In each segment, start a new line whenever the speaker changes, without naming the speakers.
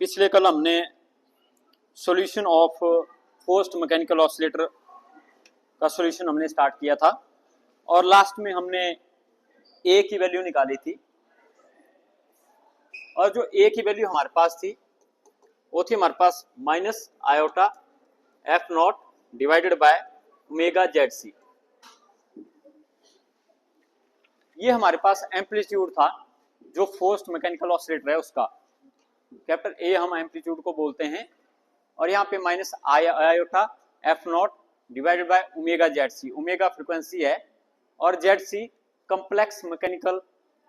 पिछले कल हमने solution of forced mechanical oscillator का सॉल्यूशन हमने स्टार्ट किया था और लास्ट में हमने ए की वैल्यू निकाली थी और जो ए की वैल्यू हमारे पास थी वो थी हमारे पास minus iota F not divided by omega Z C. ये हमारे पास एम्पलीट्यूड था जो फोर्स्ड मैकेनिकल ऑसिलेटर है उसका, कैपिटल ए हम एम्पलीट्यूड को बोलते हैं और यहाँ पे minus iota F not divided by omega Z C. Omega frequency है और Z C complex mechanical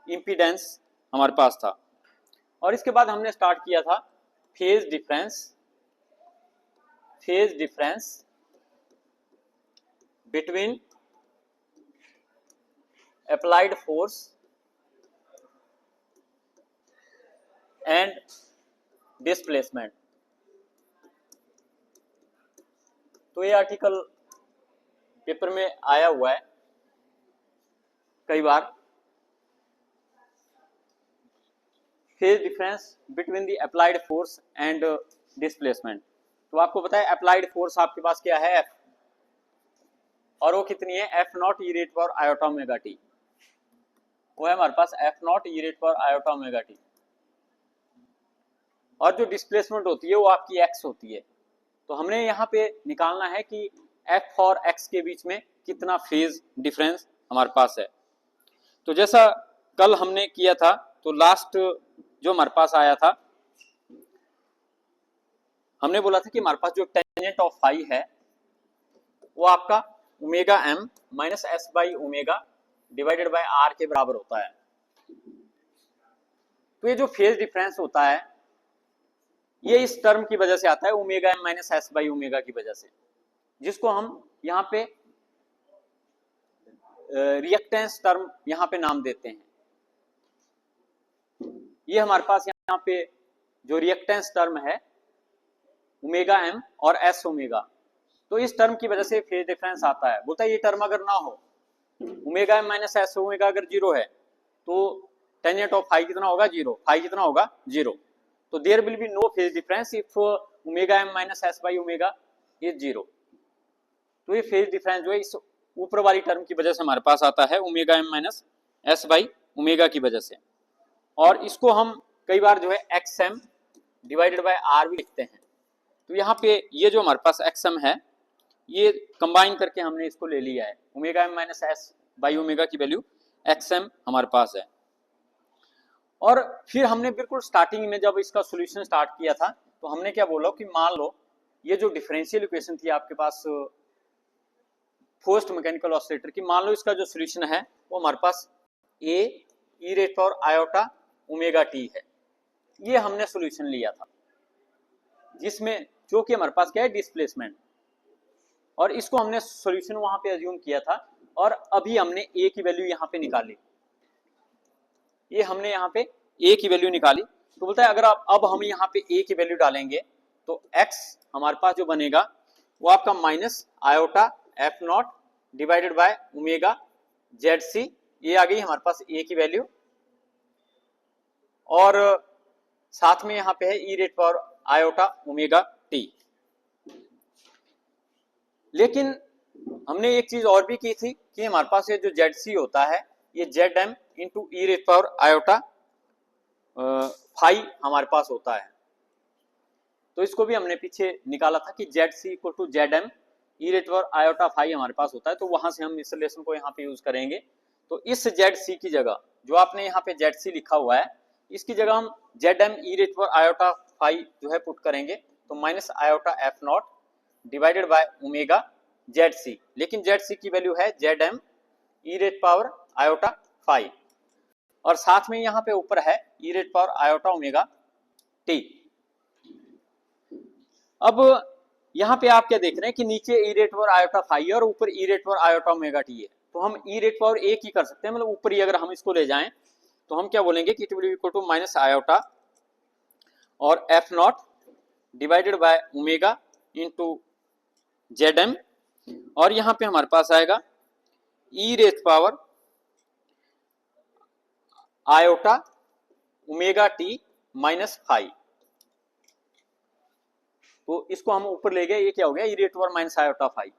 impedance हमारे पास था। और इसके बाद हमने स्टार्ट किया था phase difference between applied force and displacement. तो ये आर्टिकल पेपर में आया हुआ है कई बार, phase difference between the applied force and displacement. तो आपको पता है अप्लाइड फोर्स आपके पास क्या है, एफ, और वो कितनी है, एफ नॉट ई रेट पर आयोटा ओमेगा टी। वो है हमारे पास एफ नॉट ई रेट पर आयोटा ओमेगा टी। और जो डिस्प्लेसमेंट होती है वो आपकी एक्स होती है। तो हमने यहाँ पे निकालना है कि एफ और एक्स के बीच में कितना फेज डिफरेंस हमारे पास है। तो जैसा कल हमने किया था, तो लास्ट जो हमारे पास आया था, हमने बोला था कि हमारे पास जो टेंजेंट ऑफ फाई है वो आपका omega M minus S by omega divided by R के बराबर होता है। तो ये जो फेज डिफरेंस होता है ये इस टर्म की वजह से आता है, omega M minus S by omega की वजह से, जिसको हम यहाँ पे रिएक्टेंस टर्म यहाँ पे नाम देते हैं। ये हमारे पास यहाँ पे जो रिएक्टेंस टर्म है ओमेगा एम और एस ओमेगा, तो इस टर्म की वजह से फेज डिफरेंस आता है। बोलता है ये टर्म अगर ना हो, omega M minus S omega अगर जीरो है तो टेंजेंट ऑफ फाई कितना होगा, जीरो। फाई कितना होगा, जीरो। तो there will be no phase difference if omega M minus S by omega is zero. तो ये फेज डिफरेंस जो है इस ऊपर वाली टर्म की वजह से हमारे पास आता है, omega M minus S by omega की वजह से। और इसको हम कई बार जो है X M divided by R भी लिखते हैं। तो यहाँ पे ये जो हमारे पास एक्स एम है ये कंबाइन करके हमने इसको ले लिया है, omega M minus S by omega की वैल्यू एक्स एम हमारे पास है। और फिर हमने बिल्कुल स्टार्टिंग में जब इसका सॉल्यूशन स्टार्ट किया था तो हमने क्या बोला कि मान लो ये जो डिफरेंशियल इक्वेशन थी आपके पास फोर्स्ड मैकेनिकल ऑसिलेटर की, मान लो इसका जो सॉल्यूशन है वो हमारे पास ए ई रेट पर आयोटा ओमेगा टी है। ये हमने सॉल्यूशन लिया था जिसमें जो कि हमारे पास क्या है, डिस्प्लेसमेंट। और इसको हमने सॉल्यूशन वहां पे अज्यूम किया था और अभी हमने ए की वैल्यू यहाँ पे निकाली। ये हमने यहाँ पे ए की वैल्यू निकाली। तो बोलता है अगर आप अब हम यहाँ पे ए की वैल्यू डालेंगे तो एक्स हमारे पास जो बनेगा वो आपका minus iota F not divided by omega Z C. ये आ गई हमारे पास ए की वैल्यू और साथ में यहाँ पे है ई रेट पर आयोटा ओमेगा टी। लेकिन हमने एक चीज और भी की थी कि हमारे पास ये जो जेड सी होता है ये Z M into e rate पर आयोटा फाई हमारे पास होता है। तो इसको भी हमने पीछे निकाला था कि Z C equal to Z M E rate पर आयोटा फाई हमारे पास होता है। तो वहां से हम इस रिलेशन को यहाँ पे यूज करेंगे। तो इस जेड सी की जगह जो आपने यहाँ पे जेड सी लिखा हुआ है इसकी जगह हम जेड एम ई रेट पर आयोटा फाई जो है पुट करेंगे। तो minus iota F not divided by omega Z C, लेकिन जेड सी की वैल्यू है जेड एम ई रेट पावर आयोटा फाई और साथ में यहाँ पे ऊपर है e rate power iota omega t. अब यहाँ पे आप क्या देख रहे हैं कि नीचे e rate power iota phi है और ऊपर e rate power iota omega t है। तो हम ई रेट पावर एक ही कर सकते हैं, मतलब ऊपर ही अगर हम इसको ले जाएं तो हम क्या बोलेंगे कि it will be equal to minus iota और F not divided by omega into Z M और यहाँ पे हमारे पास आएगा e rate power iota omega T minus phi. तो इसको हम ऊपर ले गए, ये क्या हो गया, e rate power minus iota phi,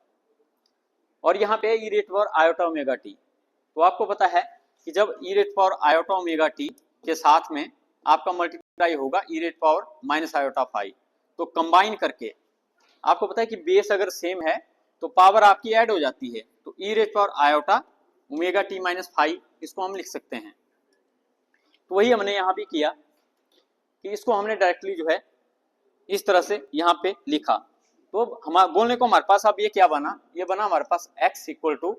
और यहाँ पे e rate power iota omega t. तो आपको पता है कि जब e rate power iota omega t के साथ में आपका मल्टीप्लाई होगा e rate power minus iota phi, तो कंबाइन करके आपको पता है कि बेस अगर सेम है तो पावर आपकी ऐड हो जाती है, तो e rate power iota omega T minus phi इसको हम लिख सकते हैं। तो वही हमने यहाँ भी किया कि इसको हमने डायरेक्टली जो है इस तरह से यहाँ पे लिखा। तो हमारे बोलने को हमारे पास अब ये क्या बना, ये बना हमारे पास x equal to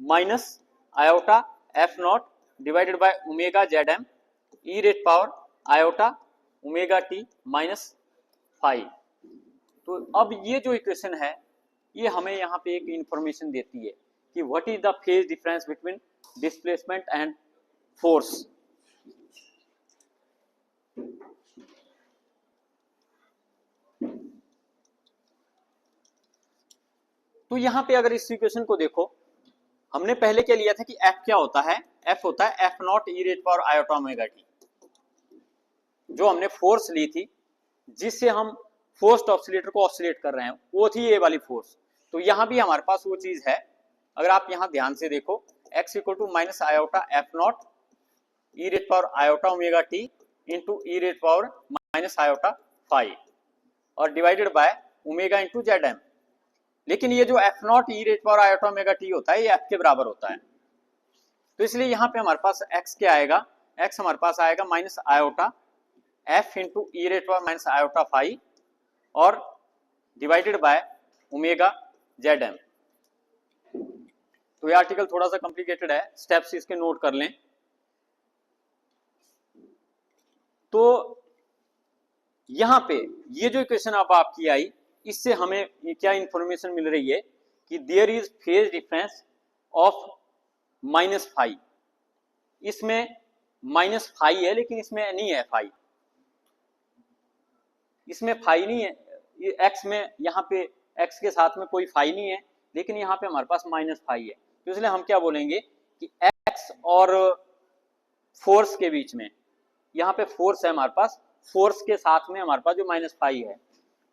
minus iota F not divided by omega Z M E rate power iota omega T minus phi. तो अब ये जो इक्वेशन है ये हमें यहाँ पे एक इंफॉर्मेशन देती है कि what is the phase difference between displacement and force. तो यहां पे अगर इस इक्वेशन को देखो, हमने पहले क्या लिया था कि F क्या होता है, F होता है F naught e rate power iota omega T, जो हमने फोर्स ली थी जिससे हम फोर्स्ड ऑसिलेटर को ऑसिलेट कर रहे हैं, वो थी ये वाली फोर्स। तो यहां भी हमारे पास वो चीज है, अगर आप यहां ध्यान से देखो x equal to minus iota F naught e rate power iota omega t into e rate power minus iota phi और divided by omega into Z M. लेकिन ये जो F naught e rate power iota omega t होता है ये F के बराबर होता है, तो इसलिए यहाँ पे हमारे पास एक्स क्या आएगा, एक्स हमारे पास आएगा minus iota F into e rate power minus iota phi और divided by omega Z M. तो ये आर्टिकल थोड़ा सा कॉम्प्लिकेटेड है, स्टेप्स इसके नोट कर लें। तो यहाँ पे ये जो इक्वेशन अब आपकी आई, इससे हमें क्या इंफॉर्मेशन मिल रही है कि there is phase difference of minus phi. इसमें माइनस फाई है लेकिन इसमें नहीं है फाई, इसमें फाई नहीं है, ये एक्स में यहाँ पे एक्स के साथ में कोई फाई नहीं है, लेकिन यहाँ पे हमारे पास माइनस फाई है। तो इसलिए हम क्या बोलेंगे कि एक्स और फोर्स के बीच में, यहाँ पे फोर्स है हमारे पास, फोर्स के साथ में हमारे पास जो माइनस फाई है,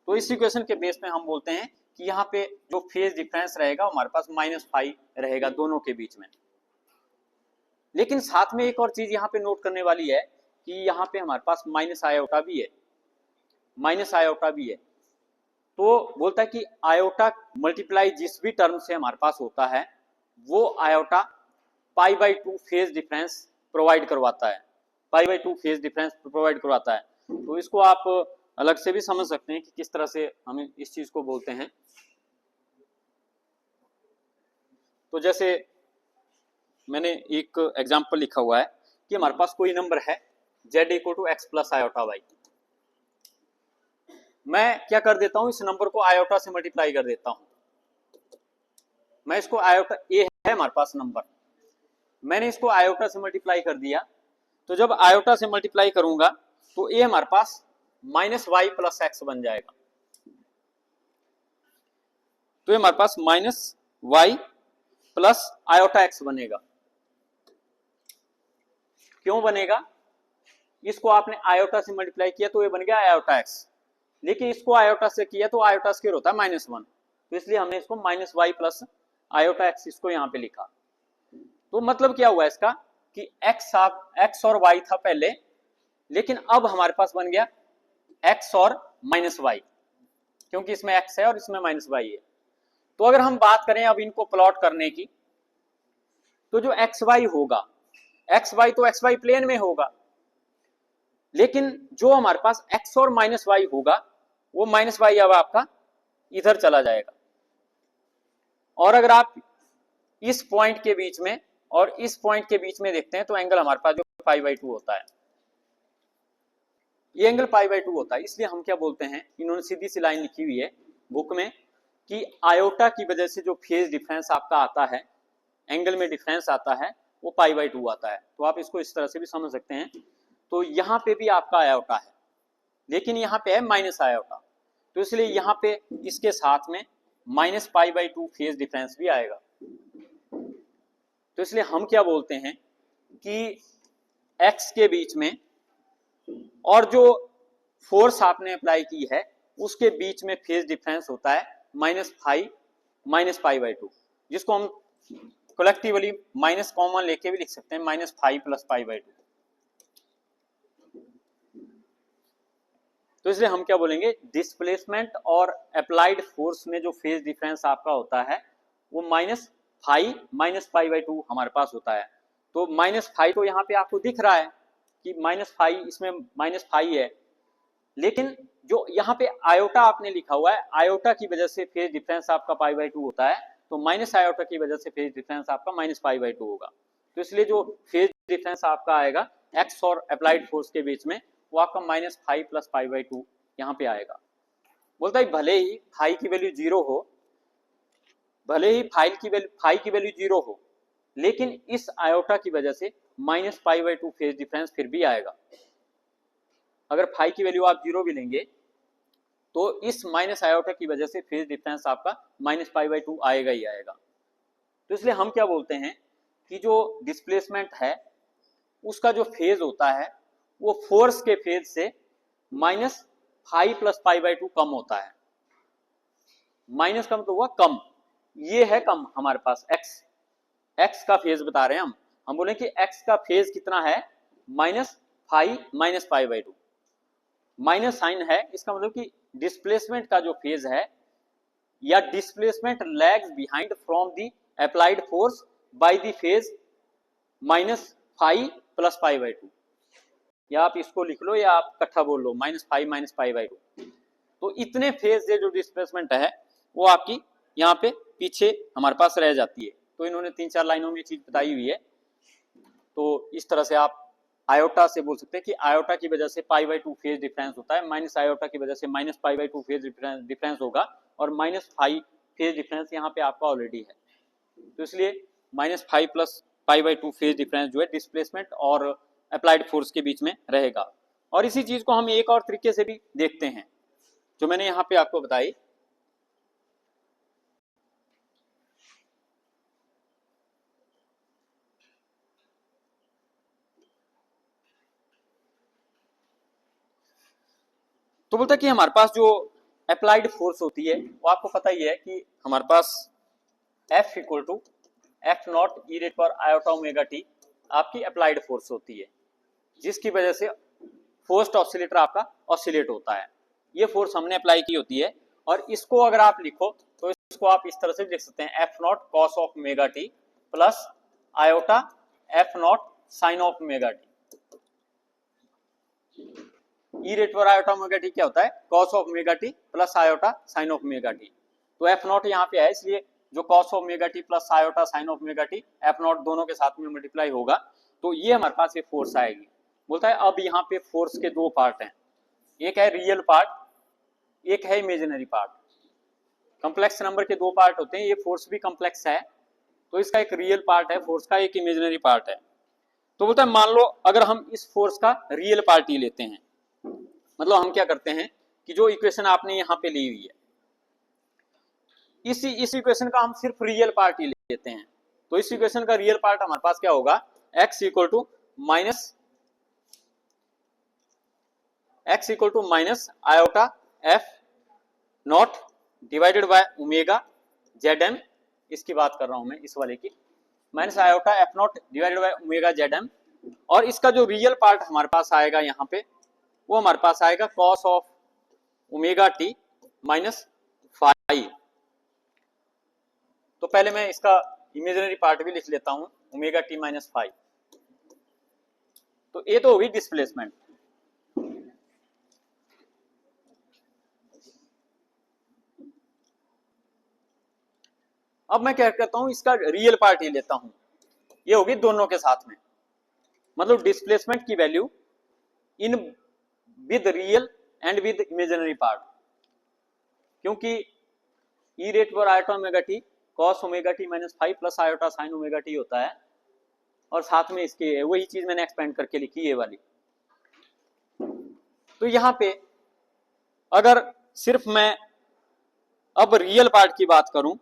तो इस इक्वेशन के बेस में हम बोलते हैं कि यहाँ पे जो फेज डिफरेंस रहेगा हमारे पास माइनस फाई रहेगा दोनों के बीच में। लेकिन साथ में एक और चीज यहाँ पे नोट करने वाली है कि यहाँ पे हमारे पास माइनस आयोटा भी है, माइनस आयोटा भी है। तो बोलता है कि आयोटा मल्टीप्लाई जिस भी टर्म से हमारे पास होता है वो iota pi by 2 phase difference provide करवाता है, पाई बाई 2 फेज डिफरेंस प्रोवाइड करवाता है। तो इसको आप अलग से भी समझ सकते हैं कि किस तरह से हमें इस चीज को बोलते हैं। तो जैसे मैंने एक एग्जांपल लिखा हुआ है कि हमारे पास कोई नंबर है z equal to X plus iota Y, मैं क्या कर देता हूं, इस नंबर को आयोटा से मल्टीप्लाई कर देता हूं। मैं इसको आयोटा, ए है हमारे पास नंबर, मैंने इसको आयोटा से मल्टीप्लाई कर दिया। तो जब आयोटा से मल्टीप्लाई करूंगा तो ए हमारे पास माइनस वाई प्लस एक्स बन जाएगा। तो ये हमारे पास minus Y plus iota x बनेगा। क्यों बनेगा, इसको आपने आयोटा से मल्टीप्लाई किया तो ये बन गया आयोटा एक्स, लेकिन इसको आयोटा से किया तो आयोटा स्क्वायर होता है -1, तो इसलिए हमने इसको minus Y plus iota X इसको यहाँ पे लिखा। तो मतलब क्या हुआ इसका कि एक्स और वाई था पहले, लेकिन अब हमारे पास बन गया एक्स और माइनस वाई, क्योंकि इसमें एक्स है और इसमें माइनस वाई है। तो अगर हम बात करें अब इनको प्लॉट करने की, तो जो एक्स वाई होगा, एक्स वाई तो एक्स वाई प्लेन में होगा, लेकिन जो हमारे पास एक्स और माइनस वाई होगा वो माइनस वाई अब आपका इधर चला जाएगा। और अगर आप इस पॉइंट के बीच में और इस पॉइंट के बीच में देखते हैं तो एंगल हमारे पास जो π/2 होता है, ये एंगल π/2 होता है। इसलिए हम क्या बोलते हैं, इन्होंने सीधी सी लाइन लिखी हुई है बुक में कि आयोटा की वजह से जो फेज डिफरेंस आपका आता है, एंगल में डिफरेंस आता है, वो π/2 आता है। तो आप इसको इस तरह से भी समझ सकते हैं। तो यहाँ पे भी आपका आयोटा है, लेकिन यहाँ पे है माइनस आयोटा, तो इसलिए यहाँ पे इसके साथ में माइनस π/2 फेज डिफरेंस भी आएगा। तो इसलिए हम क्या बोलते हैं कि x के बीच में और जो फोर्स आपने अप्लाई की है उसके बीच में फेज डिफरेंस होता है -5 जिसको हम कलेक्टिवली माइनस कॉमन लेके भी लिख सकते हैं -5 + π/2। तो इसलिए हम क्या बोलेंगे, डिस्प्लेसमेंट और अप्लाइड फोर्स में जो फेज डिफरेंस आपका होता है वो -5 - π/2 हमारे पास होता है। तो -5 तो यहाँ पे आपको दिख रहा है कि -5, इसमें -5 है, लेकिन जो यहाँ पे आयोटा आपने लिखा हुआ है, आयोटा की वजह से फेज डिफरेंस आपका π/2 होता है, तो माइनस आयोटा की वजह से फेज डिफरेंस आपका -π/2 होगा। तो इसलिए जो फेज डिफरेंस आपका आएगा एक्स और अप्लाइड फोर्स के बीच में, वो आपका -5 + π/2 यहाँ पे आएगा। बोलता है भले ही फाई की वैल्यू 0 हो, भले ही फाई की वैल्यू 0 हो, लेकिन इस आयोटा की वजह से -π/2 फेज डिफरेंस फिर भी आएगा। अगर फाई की वैल्यू आप 0 भी लेंगे तो इस माइनस आयोटा की वजह से फेज डिफरेंस आपका -π/2 आएगा ही आएगा। तो इसलिए हम क्या बोलते हैं कि जो डिस्प्लेसमेंट है उसका जो फेज होता है वो फोर्स के फेज से -5 + π/2 कम होता है। माइनस कम तो हुआ कम, ये है कम हमारे पास एक्स का फेज बता रहे हैं हम बोले कि एक्स का फेज कितना है, -5 - π/2। माइनस साइन है, इसका मतलब कि डिस्प्लेसमेंट का जो फेज है या displacement lags behind from the applied force by the phase -5 + π/2, या आप इसको लिख लो या आप इकट्ठा बोल लो -5 - π/2। तो इतने फेज से जो डिस्प्लेसमेंट है वो आपकी यहाँ पे पीछे हमारे पास रह जाती है। तो इन्होंने 3-4 लाइनों में ये चीज बताई हुई है। तो इस तरह से आप आयोटा से बोल सकते हैं कि आयोटा की वजह से π/2 फेज डिफरेंस होता है, माइनस आयोटा की वजह से -π/2 फेज डिफरेंस होगा, और -5 फेज डिफरेंस यहाँ पे आपका ऑलरेडी है। तो इसलिए -5 + π/2 फेज डिफरेंस जो है डिस्प्लेसमेंट और अप्लाइड फोर्स के बीच में रहेगा। और इसी चीज को हम एक और तरीके से भी देखते हैं जो मैंने यहाँ पे आपको बताई। तो बोलता है कि हमारे पास जो अप्लाइड फोर्स होती है वो आपको पता ही है कि हमारे पास F = F0 e⁻⁴ आपकी अप्लाइड फोर्स होती है, जिसकी वजह से फोर्स्ड ऑसिलेटर आपका ऑसिलेट होता है। ये फोर्स हमने अप्लाई की होती है, और इसको अगर आप लिखो तो इसको आप इस तरह से लिख सकते हैं F0 cos of ωt plus iota F0 sin of ωt। e⁻⁴ क्या होता है, cos of ωt plus iota sin of ωt। तो F0 यहाँ पे है, इसलिए जो cos of ωt plus iota sin of ωt F0 दोनों के साथ में मल्टीप्लाई होगा, तो ये हमारे पास ये फोर्स आएगी। बोलता है अब यहाँ पे फोर्स के दो पार्ट हैं, एक है रियल पार्ट, एक है इमेजिनरी पार्ट। कॉम्प्लेक्स नंबर के दो पार्ट होते हैं, ये फोर्स भी कॉम्प्लेक्स है, तो इसका एक रियल पार्ट है फोर्स का, एक इमेजिनरी पार्ट है। तो बोलता है मान लो अगर हम इस फोर्स का रियल पार्ट ही लेते हैं, मतलब हम क्या करते हैं कि जो इक्वेशन आपने यहाँ पे ली हुई है इस इक्वेशन का हम सिर्फ रियल पार्ट ही लेते हैं। तो इस इक्वेशन का रियल पार्ट हमारे पास क्या होगा, x = minus iota F0 divided by omega Zm, इसकी बात कर रहा हूं मैं, इस वाले की, minus iota F0 divided by omega Zm। और इसका जो रियल पार्ट हमारे पास आएगा यहाँ पे, वो हमारे पास आएगा cos of ωt minus phi. तो पहले मैं इसका इमेजिनरी पार्ट भी लिख लेता हूं, ωt माइनस फाई। तो ये तो होगी डिस्प्लेसमेंट। अब मैं क्या करता हूं, इसका रियल पार्ट ही लेता हूं, ये होगी दोनों के साथ में, मतलब डिस्प्लेसमेंट की value in with real and with imaginary part, क्योंकि e⁻⁴ cos ωt minus phi plus iota sin ωt होता है, और साथ में इसके वही चीज मैंने एक्सपेंड करके लिखी है वाली। तो यहां पे अगर सिर्फ मैं अब रियल पार्ट की बात करूं,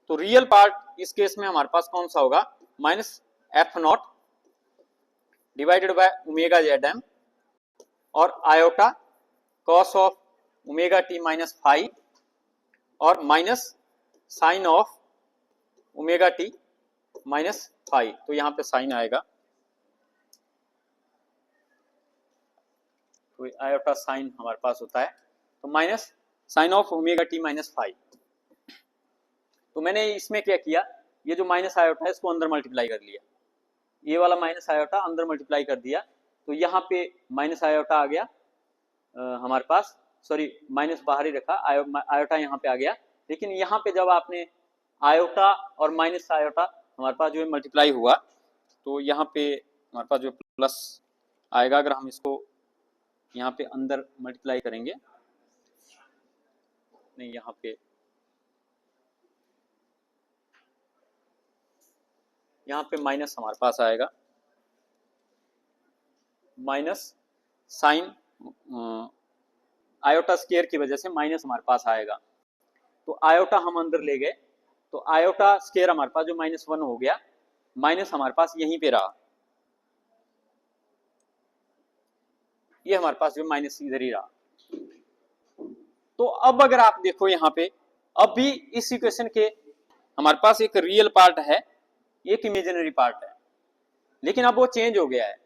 तो रियल पार्ट इस केस में हमारे पास कौन सा होगा, -F0 divided by omega Zm और iota cos of omega T minus five और minus sine of omega T minus five. तो यहां पे साइन आएगा, तो आयोटा साइन हमारे पास होता है, तो minus sine of omega T minus five. तो मैंने इसमें क्या किया, ये जो माइनस आयोटा है इसको अंदर मल्टीप्लाई कर लिया, ये वाला माइनस आयोटा अंदर मल्टीप्लाई कर दिया, तो यहाँ पे माइनस आयोटा आ गया हमारे पास, सॉरी माइनस बाहर ही रखा, आयोटा यहाँ पे आ गया। लेकिन यहाँ पे जब आपने आयोटा और माइनस आयोटा हमारे पास जो है मल्टीप्लाई हुआ, तो यहाँ पे हमारे पास जो प्लस आएगा, अगर हम इसको यहाँ पे अंदर मल्टीप्लाई करेंगे, नहीं यहाँ पे माइनस हमारे पास आएगा, माइनस साइन आयोटा स्क्वायर की वजह से माइनस हमारे पास आएगा। तो आयोटा हम अंदर ले गए, तो आयोटा स्क्वायर हमारे पास जो माइनस वन हो गया, माइनस हमारे पास यहीं पे रहा, ये हमारे पास जो माइनस इधर ही रहा। तो अब अगर आप देखो यहाँ पे, अब भी इस इक्वेशन के हमारे पास एक रियल पार्ट है, एक इमेजिनरी पार्ट है, लेकिन अब वो चेंज हो गया है।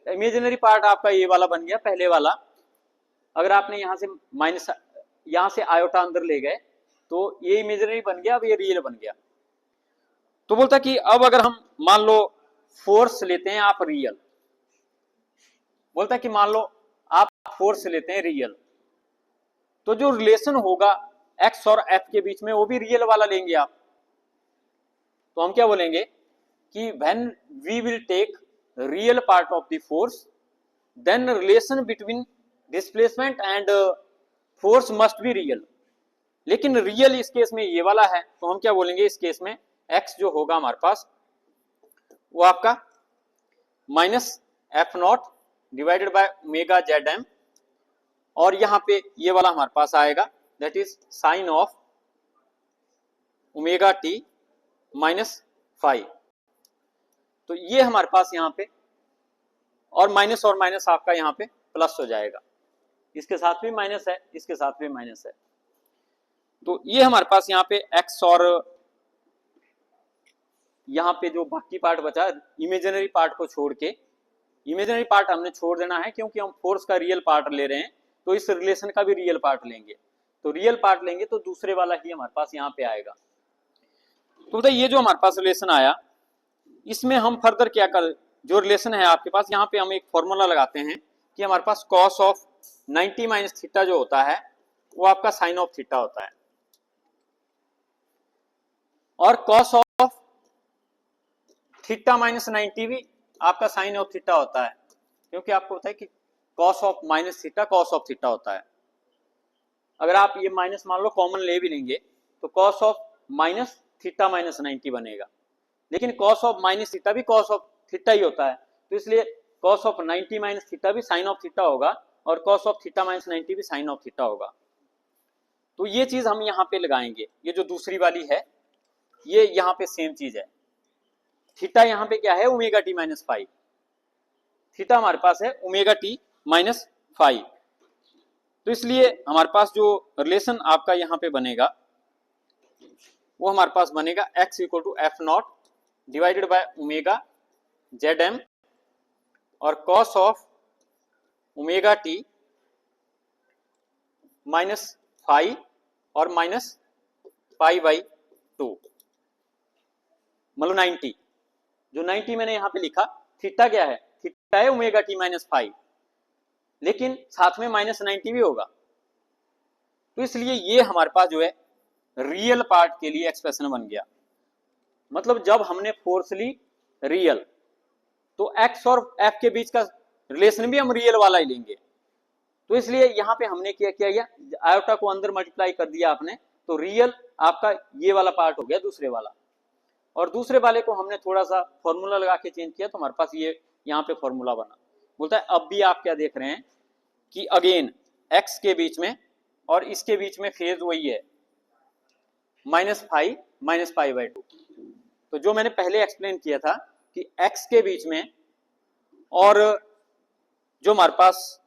इमेजिनरी पार्ट आपका ये वाला बन गया, पहले वाला। अगर आपने यहां से माइनस, यहां से आयोटा अंदर ले गए, तो ये इमेजिनरी बन गया, अब ये रियल बन गया। तो बोलता कि अब अगर हम मान लो फोर्स लेते हैं आप रियल, बोलता कि मान लो आप फोर्स लेते हैं रियल, तो जो रिलेशन होगा एक्स और एफ के बीच में वो भी रियल वाला लेंगे आप। तो हम क्या बोलेंगे कि when we will take real part of the force, then relation between displacement and force must be real. लेकिन रियल इस केस में ये वाला है, तो हम क्या बोलेंगे इस केस में एक्स जो होगा हमारे पास वो आपका minus F not divided by omega Z M, और यहां पे ये वाला हमारे पास आएगा that is sine of omega T minus five. तो ये हमारे पास यहां पे, और माइनस आपका यहां पे प्लस हो जाएगा, इसके साथ भी माइनस है, इसके साथ भी माइनस है। तो ये हमारे पास यहाँ पे x, और यहाँ पे जो बाकी पार्ट बचा इमेजिनरी पार्ट को छोड़ के, इमेजिनरी पार्ट हमने छोड़ देना है क्योंकि हम फोर्स का रियल पार्ट ले रहे हैं, तो इस रिलेशन का भी रियल पार्ट लेंगे। तो रियल पार्ट लेंगे तो दूसरे वाला ही हमारे पास यहाँ पे आएगा। तो बताइए ये जो हमारे पास रिलेशन आया, इसमें हम फर्दर क्या कर, जो रिलेशन है आपके पास, यहाँ पे हम एक फॉर्मूला लगाते हैं कि हमारे पास कॉस ऑफ 90 माइनस थीटा जो होता है वो आपका साइन ऑफ थीटा होता है, और कॉस ऑफ थीटा माइनस 90 भी आपका साइन ऑफ थीटा होता है, क्योंकि आपको पता है कि cos of minus theta cos of theta होता है। अगर आप ये माइनस मान लो कॉमन ले भी लेंगे तो cos of minus theta minus 90 बनेगा, लेकिन कॉस ऑफ माइनस थीटा भी कॉस ऑफ थीटा ही होता है, तो इसलिए कॉस ऑफ 90 माइनस थीटा भी साइन ऑफ थीटा होगा, और कॉस ऑफ थीटा माइनस 90 भी साइन ऑफ थीटा होगा। तो ये चीज हम यहाँ पे लगाएंगे, ये जो दूसरी वाली है ये यहाँ पे सेम चीज है। थीटा यहाँ पे क्या है, omega T minus five, theta हमारे पास है ओमेगा टी माइनस फाइव। तो इसलिए हमारे पास जो रिलेशन आपका यहाँ पे बनेगा वो हमारे पास बनेगा x equal to F not divided by omega Z M, और cos of omega T minus five और माइनस पाई बाई टू, मतलब 90। जो 90 मैंने यहां पे लिखा, थीटा क्या है, थीटा है ओमेगा टी माइनस फाइव, लेकिन साथ में माइनस 90 भी होगा। तो इसलिए ये हमारे पास जो है रियल पार्ट के लिए एक्सप्रेशन बन गया। मतलब जब हमने फोर्स ली रियल, तो एक्स और एफ के बीच का रिलेशन भी हम रियल वाला ही लेंगे। तो इसलिए यहां पे हमने क्या किया, आयोटा को अंदर मल्टीप्लाई कर दिया आपने, तो रियल आपका ये वाला पार्ट हो गया दूसरे वाला, और दूसरे वाले को हमने थोड़ा सा फॉर्मूला लगा के चेंज किया, तो हमारे पास ये यहाँ पे फॉर्मूला बना। बोलता है अब भी आप क्या देख रहे हैं कि अगेन एक्स के बीच में और इसके बीच में फेज वही है माइनस फाइव बाई टू। तो जो मैंने पहले एक्सप्लेन किया था कि एक्स के बीच में और जो हमारे पास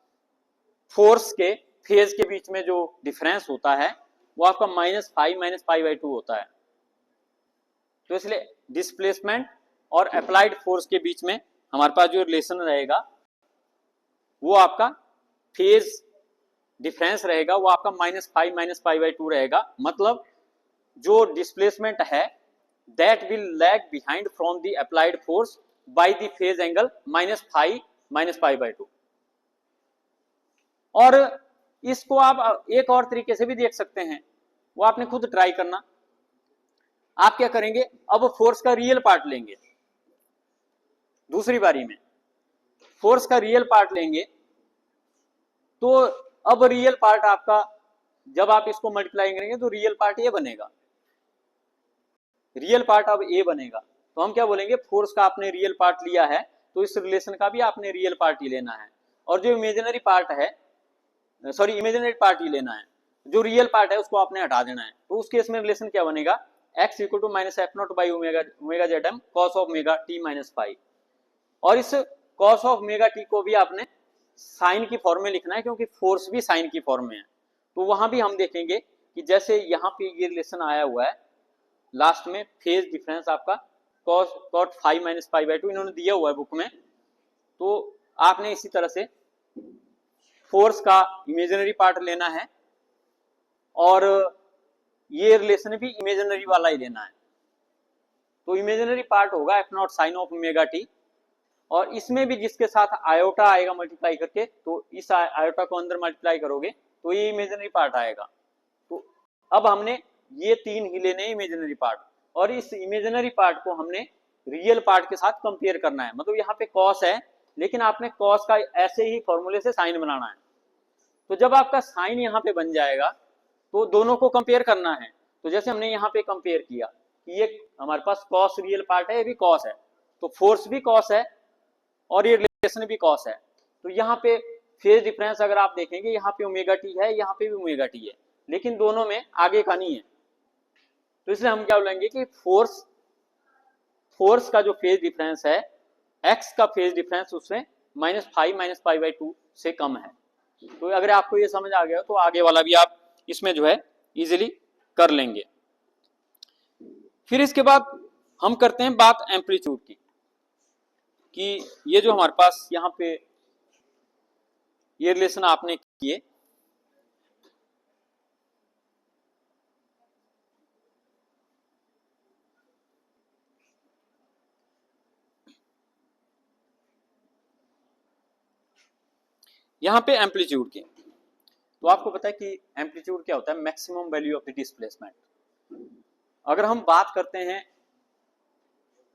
फोर्स के फेज के बीच में जो डिफरेंस होता है वो आपका -5 होता है। तो इसलिए डिस्प्लेसमेंट और अप्लाइड फोर्स के बीच में हमारे पास जो रिलेशन रहेगा वो आपका फेज डिफरेंस रहेगा, वो आपका -5 रहेगा। मतलब जो डिस्प्लेसमेंट है that will lag behind from the applied force by the phase angle -5 और इसको आप एक और तरीके से भी देख सकते हैं, वो आपने खुद ट्राई करना। आप क्या करेंगे, अब फोर्स का रियल पार्ट लेंगे, दूसरी बारी में फोर्स का रियल पार्ट लेंगे, तो अब रियल पार्ट आपका जब आप इसको मल्टीप्लाई करेंगे तो रियल पार्ट ये बनेगा, रियल पार्ट अब ए बनेगा। तो हम क्या बोलेंगे, फोर्स का आपने रियल पार्ट लिया है तो इस रिलेशन का भी आपने रियल पार्ट ही लेना है, और जो इमेजिनरी पार्ट है, सॉरी इमेजिनरी पार्ट ही लेना है, जो रियल पार्ट है उसको आपने हटा देना है। तो उस केस में रिलेशन क्या बनेगा, x इक्वल टू -f0/ओमेगा Z M cos of omega T minus five. और इस कॉस ऑफ ओमेगा टी को भी आपने साइन की फॉर्म में लिखना है, क्योंकि फोर्स भी साइन की फॉर्म में है। तो वहां भी हम देखेंगे कि जैसे यहाँ पे ये रिलेशन आया हुआ है लास्ट में, फेज डिफरेंस आपका cot 5-π/2 इन्होंने दिया हुआ है बुक में, तो आपने इसी तरह से फोर्स का इमेजिनरी पार्ट लेना है और ये रिलेशन भी इमेजिनरी वाला ही लेना है। तो इमेजिनरी पार्ट होगा f0 sign of omega T, और इसमें भी जिसके साथ आयोटा आएगा मल्टीप्लाई करके, तो इस आयोटा को अंदर मल्टीप्लाई करोगे तो ये इमेजिनरी पार्ट आएगा। तो अब हमने ये तीन ही लेने इमेजिनरी पार्ट, और इस इमेजिनरी पार्ट को हमने रियल पार्ट के साथ कंपेयर करना है। मतलब यहाँ पे कॉस है, लेकिन आपने कॉस का ऐसे ही फॉर्मूले से साइन बनाना है। तो जब आपका साइन यहाँ पे बन जाएगा तो दोनों को कंपेयर करना है। तो जैसे हमने यहाँ पे कंपेयर किया कि ये हमारे पास कॉस रियल पार्ट है, ये भी कॉस है, तो फोर्स भी कॉस है और ये रिलेशन भी कॉस है। तो यहाँ पे फेज डिफरेंस अगर आप देखेंगे, यहाँ पे ओमेगा टी है, यहाँ पे भी ओमेगा टी है, लेकिन दोनों में आगे का नहीं है। तो इसलिए हम क्या बोलेंगे कि फोर्स का जो फेज डिफरेंस है, एक्स का फेज डिफरेंस उसमें -5 से कम है। तो अगर आपको ये समझ आ गया तो आगे वाला भी आप इसमें जो है इजीली कर लेंगे। फिर इसके बाद हम करते हैं बात एम्पलीट्यूड की, कि ये जो हमारे पास यहाँ पे ये रिलेशन आपने किए, यहाँ पे एम्पलीट्यूड के, तो आपको पता है कि एम्पलीट्यूड क्या होता है, maximum value of the displacement. अगर हम बात करते हैं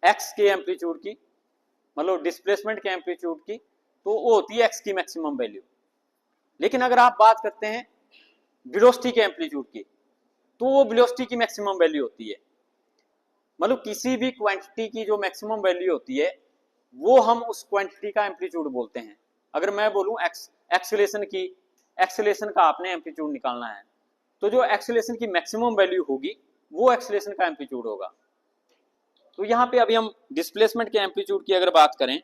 एक्स के एम्पलीट्यूड की, मतलब डिस्प्लेसमेंट के एम्पलीट्यूड की, तो वो होती है एक्स की मैक्सिमम वैल्यू। लेकिन अगर आप बात करते हैं वेलोसिटी के एम्पलीट्यूड की, तो वो वेलोसिटी की मैक्सिमम वैल्यू होती है। मतलब किसी भी क्वांटिटी की जो मैक्सिमम वैल्यू होती है वो हम उस क्वांटिटी का एम्पलीट्यूड बोलते हैं। अगर मैं बोलूं एक्सेलेरेशन का आपने एम्पलीट्यूड निकालना है, तो जो एक्सेलेरेशन की मैक्सिमम वैल्यू होगी वो एक्सेलेरेशन का एम्पलीट्यूड होगा। तो यहाँ पे अभी हम डिस्प्लेसमेंट के एम्पलीट्यूड की अगर बात करें,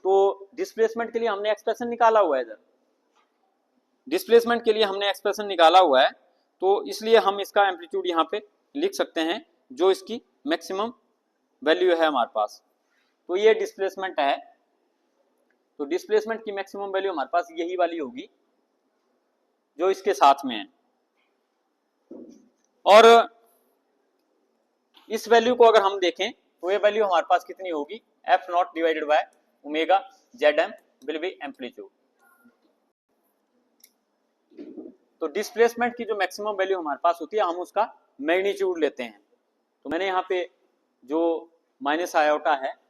तो डिस्प्लेसमेंट के लिए हमने एक्सप्रेशन निकाला हुआ है, इधर डिस्प्लेसमेंट के लिए हमने एक्सप्रेशन निकाला हुआ है, तो इसलिए हम इसका एम्पलीट्यूड यहाँ पे लिख सकते हैं जो इसकी मैक्सिमम वैल्यू है हमारे पास। तो ये डिस्प्लेसमेंट है, तो डिस्प्लेसमेंट की मैक्सिमम वैल्यू हमारे पास यही वाली होगी जो इसके साथ में है। और इस वैल्यू को अगर हम देखें तो ये वैल्यू हमारे पास कितनी होगी, f0 divided by omega Z M will be amplitude. तो डिस्प्लेसमेंट की जो मैक्सिमम वैल्यू हमारे पास होती है हम उसका मैग्नीट्यूड लेते हैं। तो मैंने यहाँ पे जो माइनस आयोटा है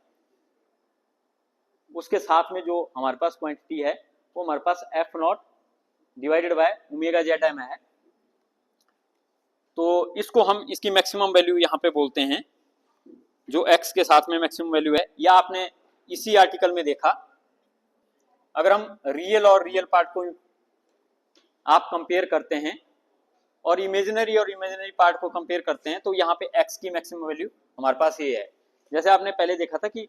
उसके साथ में जो हमारे पास क्वांटिटी है वो हमारे पास f0 divided by omega Z M है। तो इसको हम इसकी मैक्सिमम वैल्यू यहाँ पे बोलते हैं, जो x के साथ में मैक्सिमम वैल्यू है। या आपने इसी आर्टिकल में देखा, अगर हम रियल और रियल पार्ट को आप कंपेयर करते हैं और इमेजिनरी पार्ट को कंपेयर करते हैं, तो यहाँ पे x की मैक्सिमम वैल्यू हमारे पास ये है। जैसे आपने पहले देखा था कि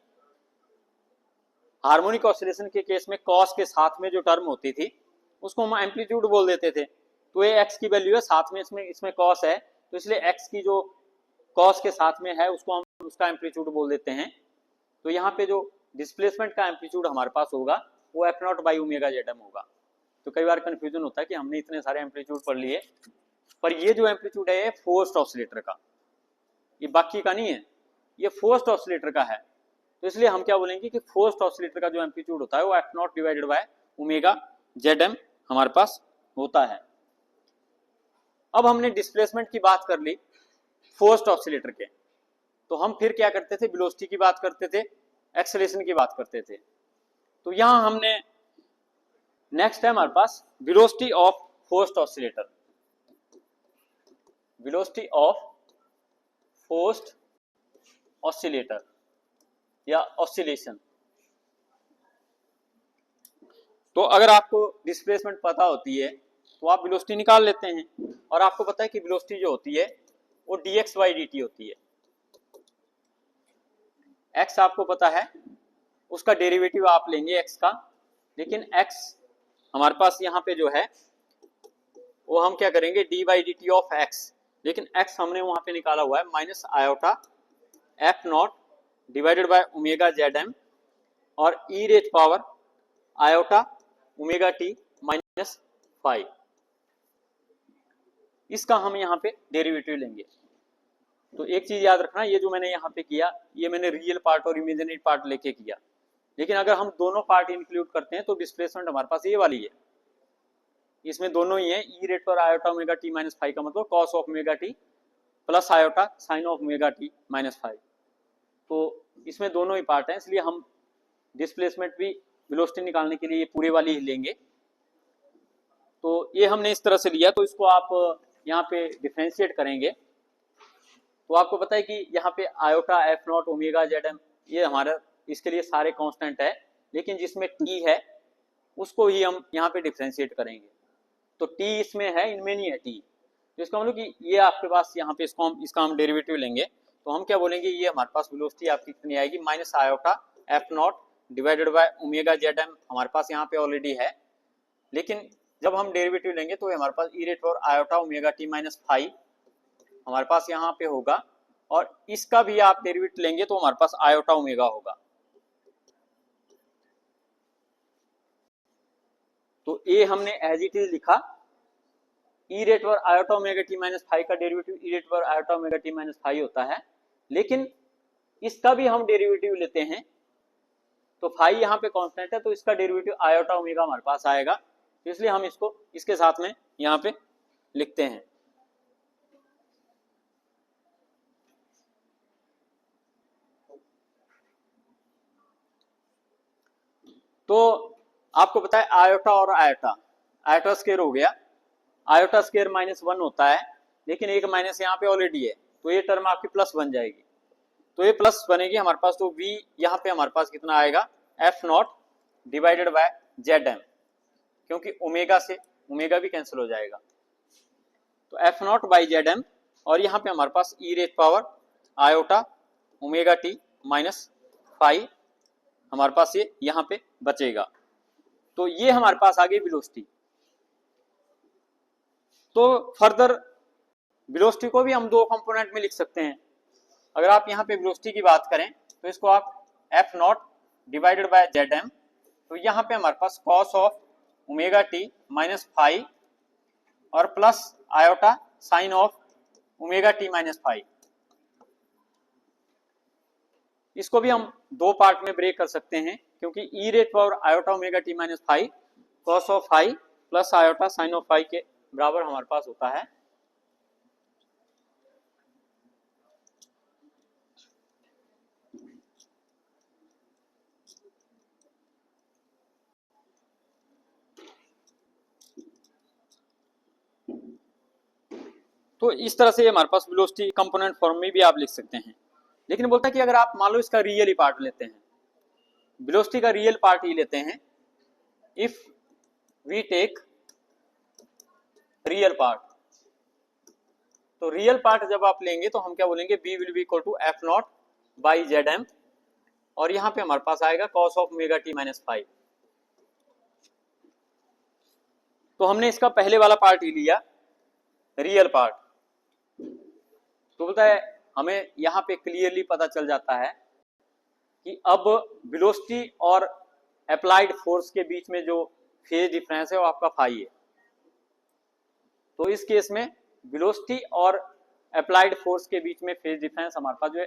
हार्मोनिक ऑसिलेशन के केस में कॉस के साथ में जो टर्म होती थी उसको हम एम्पलीट्यूड बोल देते थे। तो ये x की वैल्यू है, साथ में इसमें cos है, तो इसलिए x की जो cos के साथ में है उसको हम उसका एम्पलीट्यूड बोल देते हैं। तो यहाँ पे जो डिस्प्लेसमेंट का एम्पलीट्यूड हमारे पास होगा वो F not by omega Z M होगा। तो कई बार कंफ्यूजन होता है कि हमने इतने सारे एम्पलीट्यूड पढ़ लिए, पर ये जो एम्पलीट्यूड है ये फोर्स्ड ऑसिलेटर का, ये बाकी का नहीं है, ये फोर्स्ड ऑसिलेटर का है। तो इसलिए हम क्या बोलेंगे कि फोर्स्ड ऑसिलेटर का जो एम्पलीट्यूड होता है वो F not divided by omega Z M हमारे पास होता है। अब हमने डिस्प्लेसमेंट की बात कर ली फोर्स्ड ऑसिलेटर के, तो हम फिर क्या करते थे, वेलोसिटी की बात करते थे, एक्सेलरेशन की बात करते थे। तो यहां हमने नेक्स्ट है हमारे पास velocity of forced oscillator, velocity of forced oscillator या ऑसिलेशन। तो अगर आपको डिस्प्लेसमेंट पता होती है तो आप वेलोसिटी निकाल लेते हैं, और आपको पता है कि वेलोसिटी जो होती है वो dx बाई dt होती है। x आपको पता है, उसका डेरिवेटिव आप लेंगे x का, लेकिन x हमारे पास यहाँ पे जो है वो हम क्या करेंगे d by D T of x, लेकिन x हमने वहां पे निकाला हुआ है minus iota F not divided by omega Z M और e raise power iota omega T minus 5, इसका हम यहाँ पे डेरिवेटिव लेंगे। तो एक चीज याद रखना, ये जो मैंने यहाँ पे किया ये मैंने रियल पार्ट और इमेजिनरी पार्ट लेके किया, लेकिन अगर हम दोनों पार्ट इंक्लूड करते हैं तो डिस्प्लेसमेंट हमारे पास ये वाली है, इसमें दोनों ही है, ई रेट पर आयोटा ओमेगा टी माइनस 5 का मतलब cos of omega T plus iota sine of omega T minus 5। तो इसमें दोनों ही पार्ट हैं, इसलिए हम डिस्प्लेसमेंट भी वेलोसिटी निकालने के लिए ये पूरे वाली ही लेंगे। तो ये हमने इस तरह से लिया, तो इसको आप यहाँ पे डिफरेंशिएट करेंगे तो आपको पता है कि यहाँ पे iota F not omega Z M ये हमारा इसके लिए सारे कांस्टेंट है, लेकिन जिसमें टी है उसको ही हम यहाँ पे डिफरेंशिएट करेंगे। तो टी इसमें है, इनमें नहीं है टी, तो इसका मतलब कि ये आपके पास यहाँ पे इसका हम डेरिवेटिव लेंगे, तो हम क्या बोलेंगे, ये हमारे पास वेलोसिटी आपकी कितनी आएगी, minus iota F not divided by omega Z M हमारे पास यहाँ पे ऑलरेडी है, लेकिन जब हम डेरिवेटिव लेंगे तो हमारे पास ई रेट और आयोटा ओमेगा टी माइनस 5 हमारे पास यहाँ पे होगा, और इसका भी आप डेरिवेटिव लेंगे तो हमारे पास आयोटा ओमेगा होगा। तो ए हमने एज इट इज लिखा, ई रेट पर आयोटा ओमेगा टी माइनस 5 का डेरिवेटिव ई रेट पर आयोटा ओमेगा टी माइनस 5 होता है, लेकिन इसका भी हम डेरिवेटिव लेते हैं तो 5 यहाँ पे कांस्टेंट है, तो इसका डेरिवेटिव आयोटा ओमेगा हमारे पास आएगा, इसलिए हम इसको इसके साथ में यहाँ पे लिखते हैं। तो आपको पता है आयोटा और आयोटा, आयोटा स्क्वायर हो गया, आयोटा स्क्वायर -1 होता है, लेकिन एक माइनस यहाँ पे ऑलरेडी है, तो ये टर्म आपकी प्लस बन जाएगी, तो ये प्लस बनेगी हमारे पास, तो v यहाँ पे हमारे पास कितना आएगा, F not divided by Z M, क्योंकि ओमेगा से ओमेगा भी कैंसिल हो जाएगा, तो F not by Z M, और यहाँ पे हमारे पास e raise power iota omega T minus 5 हमारे पास ये यहाँ पे बचेगा। तो ये हमारे पास आ गई वेलोसिटी। तो फर्दर वेलोसिटी को भी हम दो कंपोनेंट में लिख सकते हैं। अगर आप यहाँ पे वेलोसिटी की बात करें तो इसको आप F not divided by Z M, तो यहाँ पे हमारे पास cos of omega T minus 5 और plus iota sine of omega T minus 5, इसको भी हम दो पार्ट में ब्रेक कर सकते हैं, क्योंकि e rate power iota omega T minus 5 cos of 5 plus iota sine of 5 के बराबर हमारे पास होता है। तो इस तरह से हमारे पास वेलोसिटी कंपोनेंट फॉर्म में भी आप लिख सकते हैं। लेकिन बोलता है कि अगर आप मान लो इसका रियल ही पार्ट लेते हैं, वेलोसिटी का रियल पार्ट ही लेते हैं, if we take real part, तो रियल पार्ट जब आप लेंगे तो हम क्या बोलेंगे, b will be equal to F not by Z M, और यहाँ पे हमारे पास आएगा cos of omega T minus 5। तो हमने इसका पहले वाला पार्ट ही लिया, रियल पार्ट। तो बोलता है हमें यहाँ पे क्लियरली पता चल जाता है कि अब वेलोसिटी और अप्लाइड फोर्स के बीच में जो फेज डिफरेंस है वो आपका फाई है। तो इस केस में वेलोसिटी और अप्लाइड फोर्स के बीच में फेज डिफरेंस हमारे पास जो है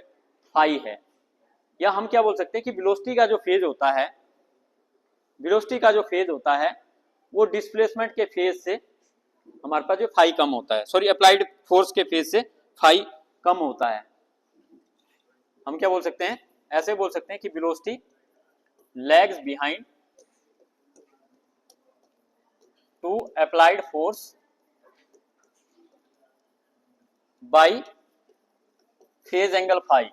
फाई है। या हम क्या बोल सकते हैं कि वेलोसिटी का जो फेज होता है, वेलोसिटी का जो फेज होता है वो डिस्प्लेसमेंट के फेज से हमारे पास जो फाई कम होता है, सॉरी अप्लाइड फोर्स के फेज से फाई कम होता है। हम क्या बोल सकते हैं, ऐसे बोल सकते हैं कि velocity lags behind to applied force by phase angle phi.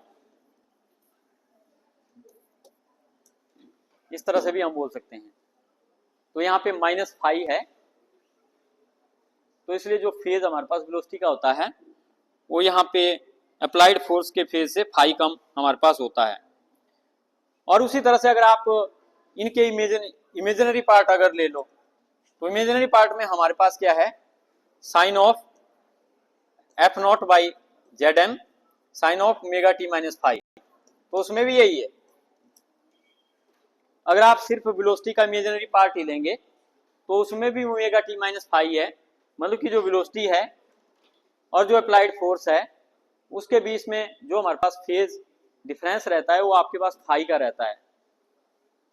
इस तरह से भी हम बोल सकते हैं। तो यहाँ पे माइनस फाई है, तो इसलिए जो फेज हमारे पास वेलोसिटी का होता है वो यहाँ पे अप्लाइड फोर्स के फेज से फाई कम हमारे पास होता है। और उसी तरह से अगर आप इनके इमेजिनरी पार्ट अगर ले लो, तो इमेजिनरी पार्ट में हमारे पास क्या है, sine of F not by Z M sine of omega T minus phi. तो उसमें भी यही है, अगर आप सिर्फ वेलोसिटी का इमेजिनरी पार्ट ही लेंगे तो उसमें भी ओमेगा टी माइनस फाई है। मतलब कि जो वेलोसिटी है और जो अप्लाइड फोर्स है उसके बीच में जो हमारे पास फेज डिफरेंस रहता है वो आपके पास फाई का रहता है।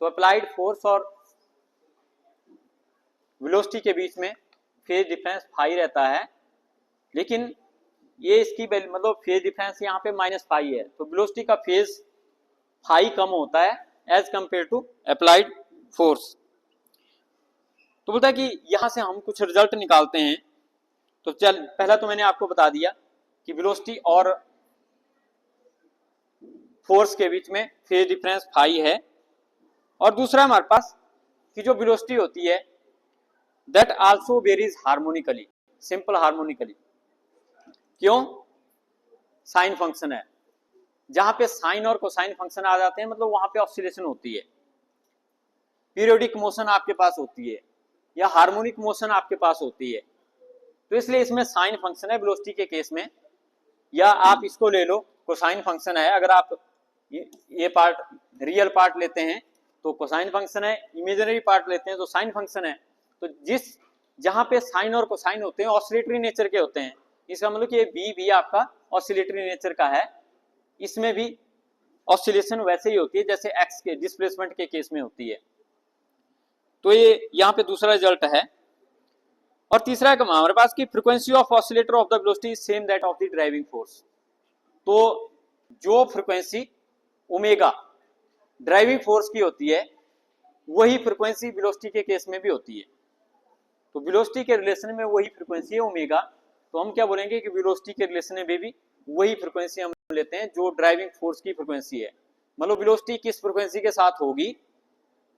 तो अप्लाइड फोर्स और वेलोसिटी के बीच में फेज डिफरेंस फाई रहता है, लेकिन ये इसकी मतलब फेज डिफरेंस यहाँ पे माइनस फाई है। तो वेलोसिटी का फेज फाई कम होता है as compare to applied force. तो बोलता है कि यहां से हम कुछ रिजल्ट निकालते हैं। तो चल पहला तो मैंने आपको बता दिया कि वेलोसिटी और फोर्स के बीच में फेज डिफरेंस फाई है। और दूसरा हमारे पास कि जो वेलोसिटी होती है that also varies harmonically, simple harmonically. क्यों? साइन फंक्शन है, जहां पे साइन और कोसाइन फंक्शन आ जाते हैं मतलब वहां पे ऑसिलेशन होती है, पीरियोडिक मोशन आपके पास होती है या हार्मोनिक मोशन आपके पास होती है। तो इसलिए इसमें साइन फंक्शन है वेलोसिटी के केस में, या आप इसको ले लो कोसाइन फंक्शन है। अगर आप ये पार्ट रियल पार्ट लेते हैं तो कोसाइन फंक्शन है, इमेजिनरी पार्ट लेते हैं तो साइन फंक्शन है। तो जहां पे साइन और कोसाइन होते हैं ऑसिलेटरी नेचर के होते हैं, इसका मतलब कि ये बी भी आपका ऑसिलेटरी नेचर का है। इसमें भी ऑसिलेशन वैसे ही होती है जैसे एक्स के डिस्प्लेसमेंट के केस में होती है। तो ये यहाँ पे दूसरा रिजल्ट है। और तीसरा है हमारे पास की frequency of oscillator of the velocity same that of the driving force. तो जो फ्रीक्वेंसी ओमेगा ड्राइविंग फोर्स की होती है वही फ्रीक्वेंसी वेलोसिटी के केस में भी होती है। तो वेलोसिटी के रिलेशन में वही फ्रीक्वेंसी है ओमेगा, तो हम क्या बोलेंगे कि वेलोसिटी के रिलेशन में भी वही फ्रीक्वेंसी हम लेते हैं जो ड्राइविंग फोर्स की फ्रीक्वेंसी है। मतलब वेलोसिटी किस फ्रीक्वेंसी के साथ होगी,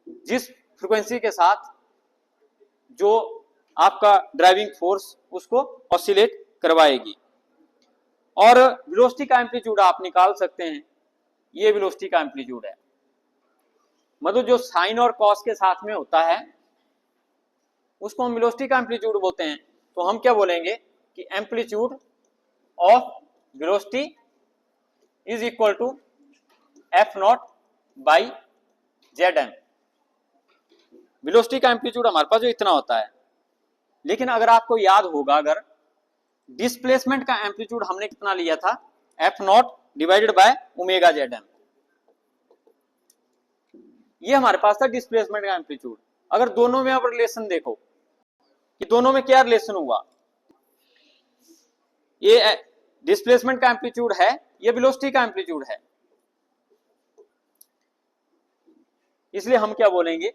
जिस फ्रीक्वेंसी के साथ जो आपका ड्राइविंग फोर्स उसको ऑसिलेट करवाएगी। और वेलोसिटी का एम्पलीट्यूड आप निकाल सकते हैं, ये वेलोसिटी का एम्पलीट्यूड है। मतलब जो साइन और कॉस के साथ में होता है उसको हम वेलोसिटी का एम्पलीट्यूड बोलते हैं। तो हम क्या बोलेंगे कि amplitude of velocity is equal to F not by Z M. Velocity का एम्पलीट्यूड हमारे पास जो इतना होता है, लेकिन अगर आपको याद होगा, अगर डिस्प्लेसमेंट का एम्पलीट्यूड हमने कितना लिया था, F not divided by omega Z M, ये हमारे पास था डिस्प्लेसमेंट का एम्पलीट्यूड। अगर दोनों में आप रिलेशन देखो कि दोनों में क्या रिलेशन हुआ, ये डिस्प्लेसमेंट का एम्पलीट्यूड है, ये वेलोसिटी का एम्पलीट्यूड है। इसलिए हम क्या बोलेंगे,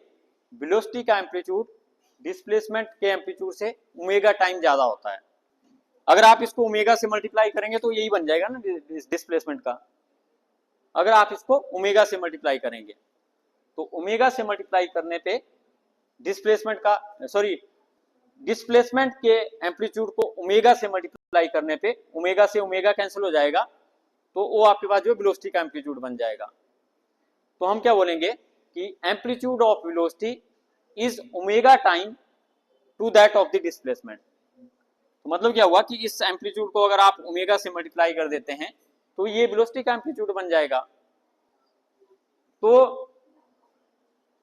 वेलोसिटी का एम्पलीट्यूड डिस्प्लेसमेंट के एम्पलीट्यूड से ओमेगा टाइम ज्यादा होता है। अगर आप इसको ओमेगा से मल्टीप्लाई करेंगे तो यही बन जाएगा ना डिस्प्लेसमेंट का। अगर आप इसको ओमेगा से मल्टीप्लाई करेंगे तो ओमेगा से मल्टीप्लाई करने पे डिस्प्लेसमेंट का डिस्प्लेसमेंट के एम्पलीट्यूड को ओमेगा से मल्टीप्लाई करने पे ओमेगा से ओमेगा कैंसिल हो जाएगा, तो वो आपके पास जो वेलोसिटी का एम्पलीट्यूड बन जाएगा। तो हम क्या बोलेंगे कि amplitude of velocity is omega time to that of the displacement. तो मतलब क्या हुआ कि इस एम्पलीट्यूड को अगर आप ओमेगा से मल्टीप्लाई कर देते हैं तो ये वेलोसिटी का एम्पलीट्यूड बन जाएगा। तो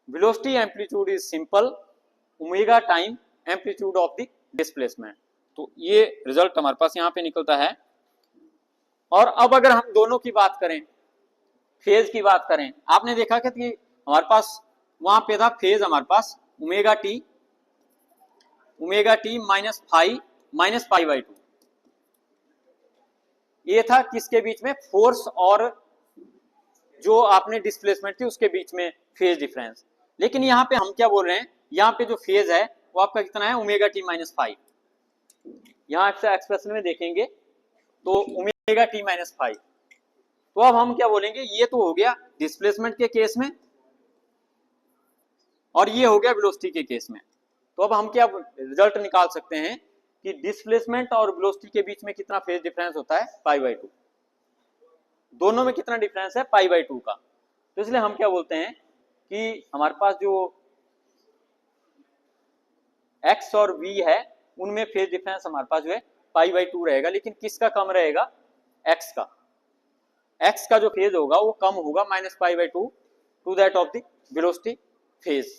velocity amplitude is simple omega time amplitude of the displacement. तो ये रिजल्ट हमारे पास यहाँ पे निकलता है। और अब अगर हम दोनों की बात करें, फेज की बात करें, आपने देखा कि हमारे पास वहां पे था फेज हमारे पास omega T minus pi by 2, ये था किसके बीच में, फोर्स और जो आपने डिस्प्लेसमेंट थी उसके बीच में फेज डिफरेंस। लेकिन यहाँ पे हम क्या बोल रहे हैं, यहाँ पे जो फेज है वो आपका कितना है, ओमेगा टी माइनस फाइव। यहाँ से एक्सप्रेशन में देखेंगे तो ओमेगा टी माइनस फाइव। तो अब हम क्या बोलेंगे, ये तो हो गया डिस्प्लेसमेंट के केस में और ये हो गया वेलोसिटी के केस में। तो अब हम क्या रिजल्ट निकाल सकते हैं कि डिस्प्लेसमेंट और वेलोसिटी के बीच में कितना फेज डिफरेंस होता है, पाई बाई 2। दोनों में कितना डिफरेंस है, पाई बाई 2 का। तो इसलिए हम क्या बोलते हैं कि हमारे पास जो x और v है उनमें फेज डिफरेंस हमारे पास जो है पाई बाई 2 रहेगा, लेकिन किसका कम रहेगा, x का। x का जो फेज होगा वो कम होगा minus pi by 2 to that of the velocity phase.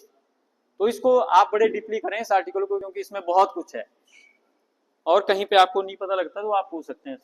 तो इसको आप बड़े डीपली करें इस आर्टिकल को, क्योंकि इसमें बहुत कुछ है और कहीं पे आपको नहीं पता लगता तो आप पूछ सकते हैं।